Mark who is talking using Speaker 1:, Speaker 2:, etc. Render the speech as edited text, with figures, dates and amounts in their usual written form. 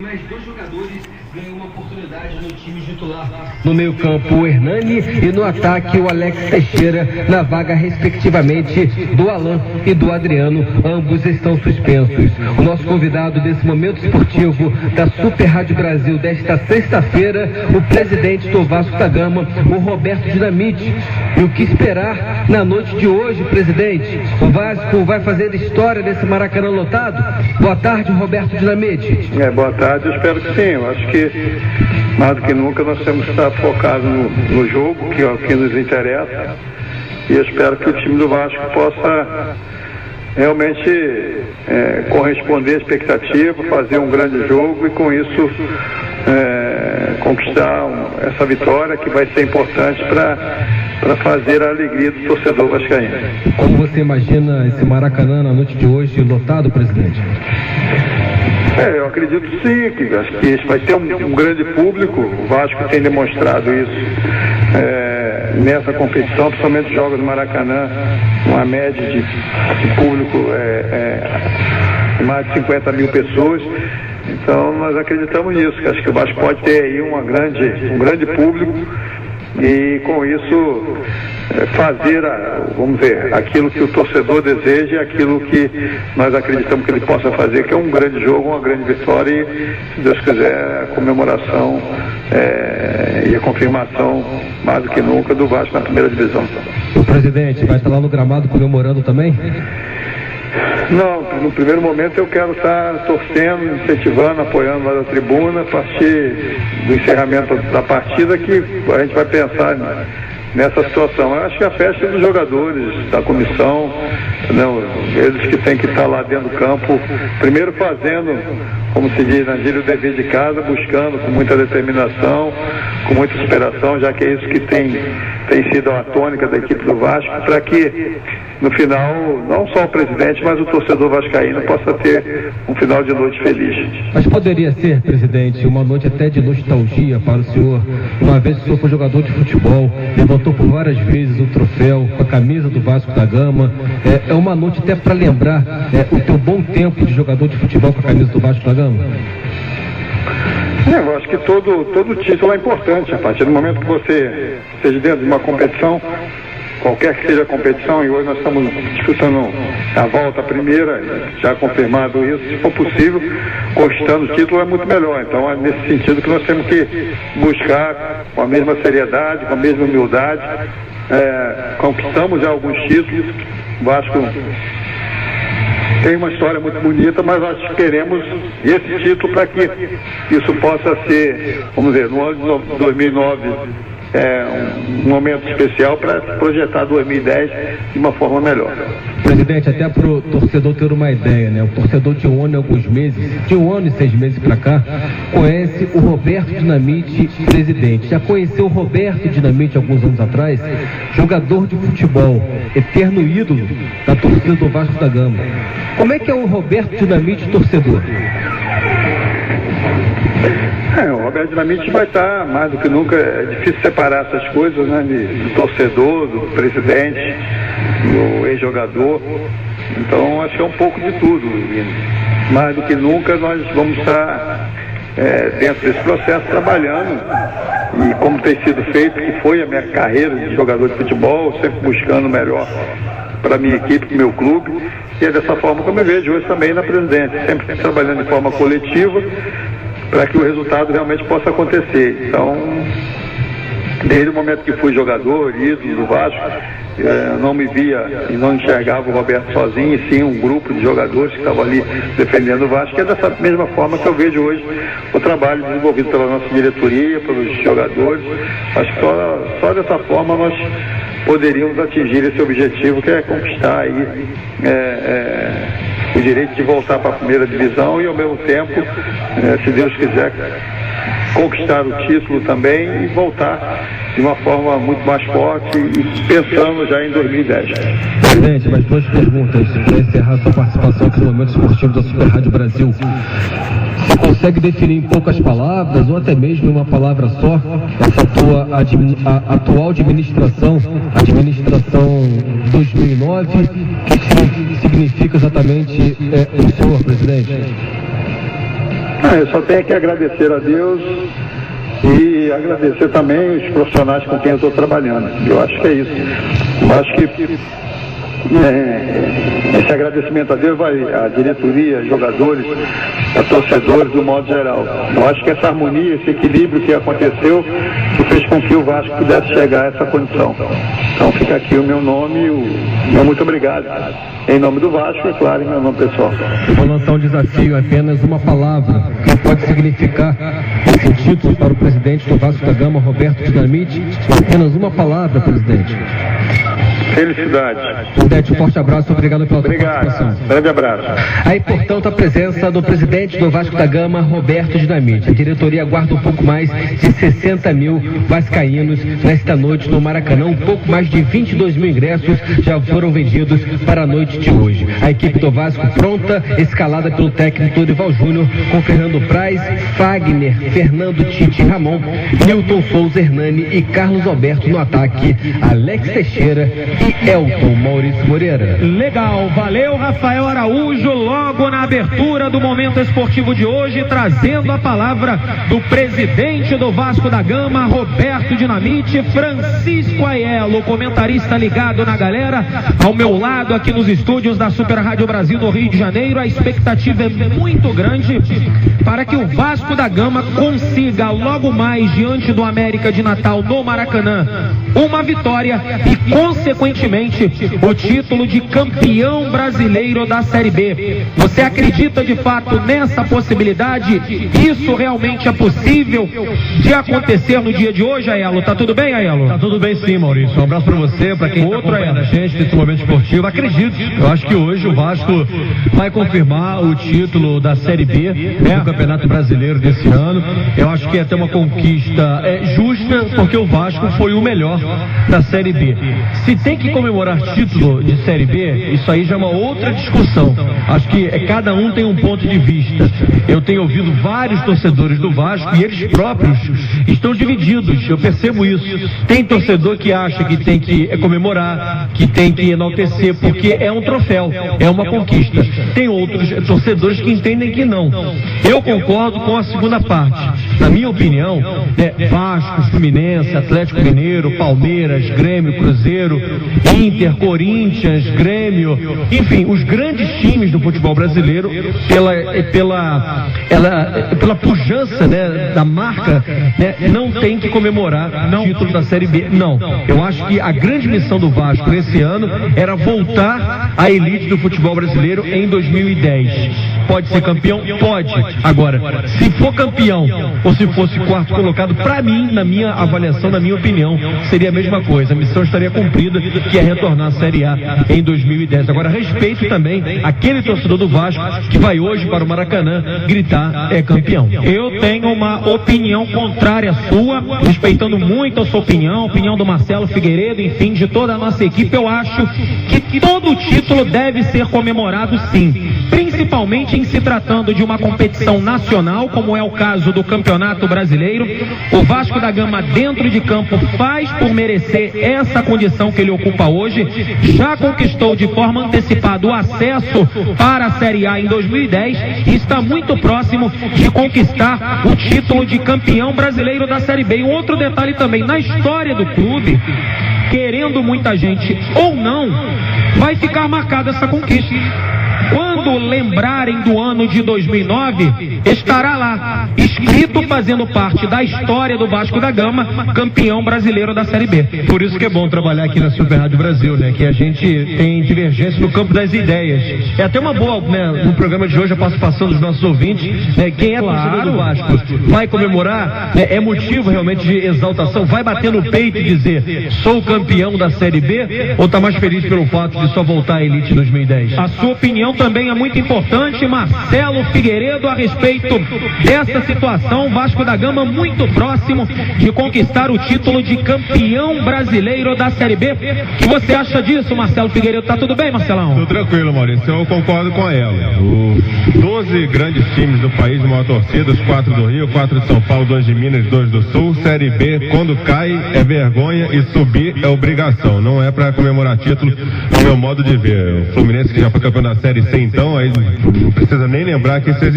Speaker 1: Mais 2 jogadores ganham uma oportunidade no time titular. No meio-campo, o Hernani, e no ataque, o Alex Teixeira, na vaga, respectivamente, do Alan e do Adriano. Ambos estão suspensos. O nosso convidado desse momento esportivo da Super Rádio Brasil desta sexta-feira, o presidente do Vasco da Gama, o Roberto Dinamite. E o que esperar na noite de hoje, presidente? O Vasco vai fazer história nesse Maracanã lotado? Boa tarde, Roberto Dinamite.
Speaker 2: Boa tarde, eu espero que sim. Eu acho que mais do que nunca nós temos que estar focados no jogo, que é o que nos interessa, e eu espero que o time do Vasco possa realmente corresponder à expectativa, fazer um grande jogo e com isso conquistar essa vitória que vai ser importante para fazer a alegria do torcedor vascaíno.
Speaker 1: Como você imagina esse Maracanã na noite de hoje lotado, presidente?
Speaker 2: Eu acredito sim, que acho que vai ter um grande público. O Vasco tem demonstrado isso nessa competição, principalmente jogos no Maracanã, uma média de público mais de 50 mil pessoas. Então nós acreditamos nisso, que acho que o Vasco pode ter aí um grande público e com isso fazer, vamos ver, aquilo que o torcedor deseja e aquilo que nós acreditamos que ele possa fazer, que é um grande jogo, uma grande vitória e, se Deus quiser, a comemoração e a confirmação, mais do que nunca, do Vasco na primeira divisão.
Speaker 1: O presidente vai estar lá no gramado comemorando também?
Speaker 2: Não, no primeiro momento eu quero estar torcendo, incentivando, apoiando lá da tribuna, a partir do encerramento da partida que a gente vai pensar nessa situação. Eu acho que a festa dos jogadores, da comissão, eles que têm que estar lá dentro do campo, primeiro fazendo, como se diz na gíria, o dever de casa, buscando com muita determinação, com muita superação, já que é isso que tem sido a tônica da equipe do Vasco, para que no final, não só o presidente, mas o torcedor vascaíno possa ter um final de noite feliz.
Speaker 1: Mas poderia ser, presidente, uma noite até de nostalgia para o senhor, uma vez que o senhor foi jogador de futebol, levantou por várias vezes o troféu com a camisa do Vasco da Gama, é uma noite até para lembrar o teu bom tempo de jogador de futebol com a camisa do Vasco da Gama?
Speaker 2: Eu acho que todo título é importante. A partir do momento que você esteja dentro de uma competição, qualquer que seja a competição, e hoje nós estamos disputando a volta primeira, já confirmado isso, se for possível, conquistando o título é muito melhor. Então é nesse sentido que nós temos que buscar com a mesma seriedade, com a mesma humildade. Conquistamos já alguns títulos, o Vasco tem uma história muito bonita, mas nós queremos esse título para que isso possa ser, vamos dizer, no ano de 2009, um momento especial para projetar 2010 de uma forma melhor.
Speaker 1: Presidente, até para o torcedor ter uma ideia, né? O torcedor de um ano e alguns meses, de 1 ano e 6 meses para cá, conhece o Roberto Dinamite, presidente. Já conheceu o Roberto Dinamite alguns anos atrás, jogador de futebol, eterno ídolo da torcida do Vasco da Gama. Como é que é o Roberto Dinamite torcedor?
Speaker 2: O Roberto Dinamite vai estar, mais do que nunca, é difícil separar essas coisas, né, do torcedor, do presidente, do ex-jogador. Então acho que é um pouco de tudo. E, mais do que nunca nós vamos estar dentro desse processo trabalhando, e como tem sido feito, que foi a minha carreira de jogador de futebol, sempre buscando o melhor para a minha equipe, para o meu clube, e é dessa forma que eu me vejo hoje também na presidência, sempre trabalhando de forma coletiva, para que o resultado realmente possa acontecer. Então, desde o momento que fui jogador, ídolo do Vasco, não me via e não enxergava o Roberto sozinho, e sim um grupo de jogadores que estavam ali defendendo o Vasco, que é dessa mesma forma que eu vejo hoje o trabalho desenvolvido pela nossa diretoria, pelos jogadores. Acho que só dessa forma nós poderíamos atingir esse objetivo, que é conquistar aí o direito de voltar para a primeira divisão e, ao mesmo tempo, se Deus quiser, conquistar o título também e voltar de uma forma muito mais forte e pensando já em 2010.
Speaker 1: Presidente, mais 2 perguntas para encerrar sua participação aqui no Momento Esportivo da Super Rádio Brasil. Você consegue definir em poucas palavras, ou até mesmo em uma palavra só, essa tua atual administração 2009, o que significa exatamente o senhor, presidente?
Speaker 2: Eu só tenho que agradecer a Deus e agradecer também os profissionais com quem eu estou trabalhando. Eu acho que é isso. Eu acho que esse agradecimento a Deus vai a diretoria, jogadores, a torcedores, do modo geral. Eu acho que essa harmonia, esse equilíbrio que aconteceu, que fez com que o Vasco pudesse chegar a essa condição. Então fica aqui o meu nome e o meu muito obrigado. Em nome do Vasco, é claro, em meu nome pessoal.
Speaker 1: Eu vou lançar um desafio, apenas uma palavra, que pode significar esse título para o presidente do Vasco da Gama, Roberto Dinamite. Apenas uma palavra, presidente.
Speaker 2: Felicidade.
Speaker 1: Presidente, um forte abraço, obrigado pela sua participação.
Speaker 2: Grande abraço.
Speaker 1: Aí, portanto, a presença do presidente do Vasco da Gama, Roberto Dinamite. A diretoria aguarda um pouco mais de 60 mil vascaínos nesta noite no Maracanã. Um pouco mais de 22 mil ingressos já foram vendidos para a noite de hoje. A equipe do Vasco pronta, escalada pelo técnico Dorival Júnior, com Fernando Praz, Fagner, Fernando Tite Ramon, Nilton Souza, Hernani e Carlos Alberto no ataque, Alex Teixeira e Elton Maurício Moreira.
Speaker 3: Legal, valeu Rafael Araújo, logo na abertura do Momento Esportivo de hoje, trazendo a palavra do presidente do Vasco da Gama, Roberto Dinamite, Francisco Aiello, comentarista ligado na galera, ao meu lado aqui nos estúdios da Super Rádio Brasil no Rio de Janeiro. A expectativa é muito grande para que o Vasco da Gama consiga logo mais, diante do América de Natal no Maracanã, uma vitória e consequentemente o título de campeão brasileiro da Série B. Você acredita de fato nessa possibilidade? Isso realmente é possível de acontecer no dia de hoje, Aiello? Tá tudo bem, Aiello?
Speaker 4: Tá tudo bem sim, Maurício. Um abraço pra você, pra quem acompanha a gente nesse momento esportivo. Acredito, eu acho que hoje o Vasco vai confirmar o título da Série B do Campeonato Brasileiro desse ano. Eu acho que é até uma conquista justa, porque o Vasco foi o melhor da Série B. Se tem que comemorar título de Série B, isso aí já é uma outra discussão. Acho que cada um tem um ponto de vista. Eu tenho ouvido vários torcedores do Vasco e eles próprios estão divididos. Eu percebo isso. Tem torcedor que acha que tem que comemorar, que tem que enaltecer, porque é um troféu, é uma conquista. Tem outros torcedores que entendem que não. Eu concordo com a segunda parte. Na minha opinião, Vasco, Fluminense, Atlético Mineiro, Palmeiras, Grêmio, Cruzeiro, Inter, Corinthians, Grêmio, enfim, os grandes times do futebol brasileiro, pela pujança, da marca, não tem que comemorar o título da Série B. Não. Eu acho que a grande missão do Vasco nesse ano era voltar à elite do futebol brasileiro em 2010. Pode ser campeão? Pode. Agora, se for campeão ou se fosse quarto colocado, pra mim, na minha avaliação, na minha opinião, seria a mesma coisa. A missão estaria cumprida, que é retornar à Série A em 2010. Agora, respeito também aquele torcedor do Vasco que vai hoje para o Maracanã gritar é campeão.
Speaker 3: Eu tenho uma opinião contrária à sua, respeitando muito a sua opinião, a opinião do Marcelo Figueiredo, enfim, de toda a nossa equipe. Eu acho que todo título deve ser comemorado sim, principalmente em se tratando de uma competição nacional, como é o caso do Campeonato Brasileiro. O Vasco da Gama dentro de campo faz por merecer essa condição que ele ocupa hoje. Já conquistou de forma antecipada o acesso para a Série A em 2010 e está muito próximo de conquistar o título de campeão brasileiro da Série B. E um outro detalhe também, na história do clube, querendo muita gente ou não, vai ficar marcada essa conquista. Quando lembrarem do ano de 2009, estará lá, escrito, fazendo parte da história do Vasco da Gama, campeão brasileiro da Série B.
Speaker 4: Por isso que é bom trabalhar aqui na Super Rádio Brasil, que a gente tem divergência no campo das ideias. É até uma boa, no programa de hoje, a participação dos nossos ouvintes, quem é torcedor do Vasco vai comemorar, é motivo realmente de exaltação, vai bater no peito e dizer, sou campeão da Série B, ou está mais feliz pelo fato de só voltar à elite em 2010?
Speaker 3: A sua opinião também é muito importante, Marcelo Figueiredo, a respeito dessa situação. Vasco da Gama muito próximo de conquistar o título de campeão brasileiro da Série B. O que você acha disso, Marcelo Figueiredo? Tá tudo bem, Marcelão?
Speaker 5: Tudo tranquilo, Maurício. Eu concordo com ela. Os 12 grandes times do país de maior torcida, os 4 do Rio, 4 de São Paulo, 2 de Minas, 2 do Sul. Série B, quando cai, é vergonha e subir é obrigação. Não é para comemorar título, no meu modo de ver. O Fluminense, que já foi campeão da Série C, então, aí não precisa nem lembrar que isso existe.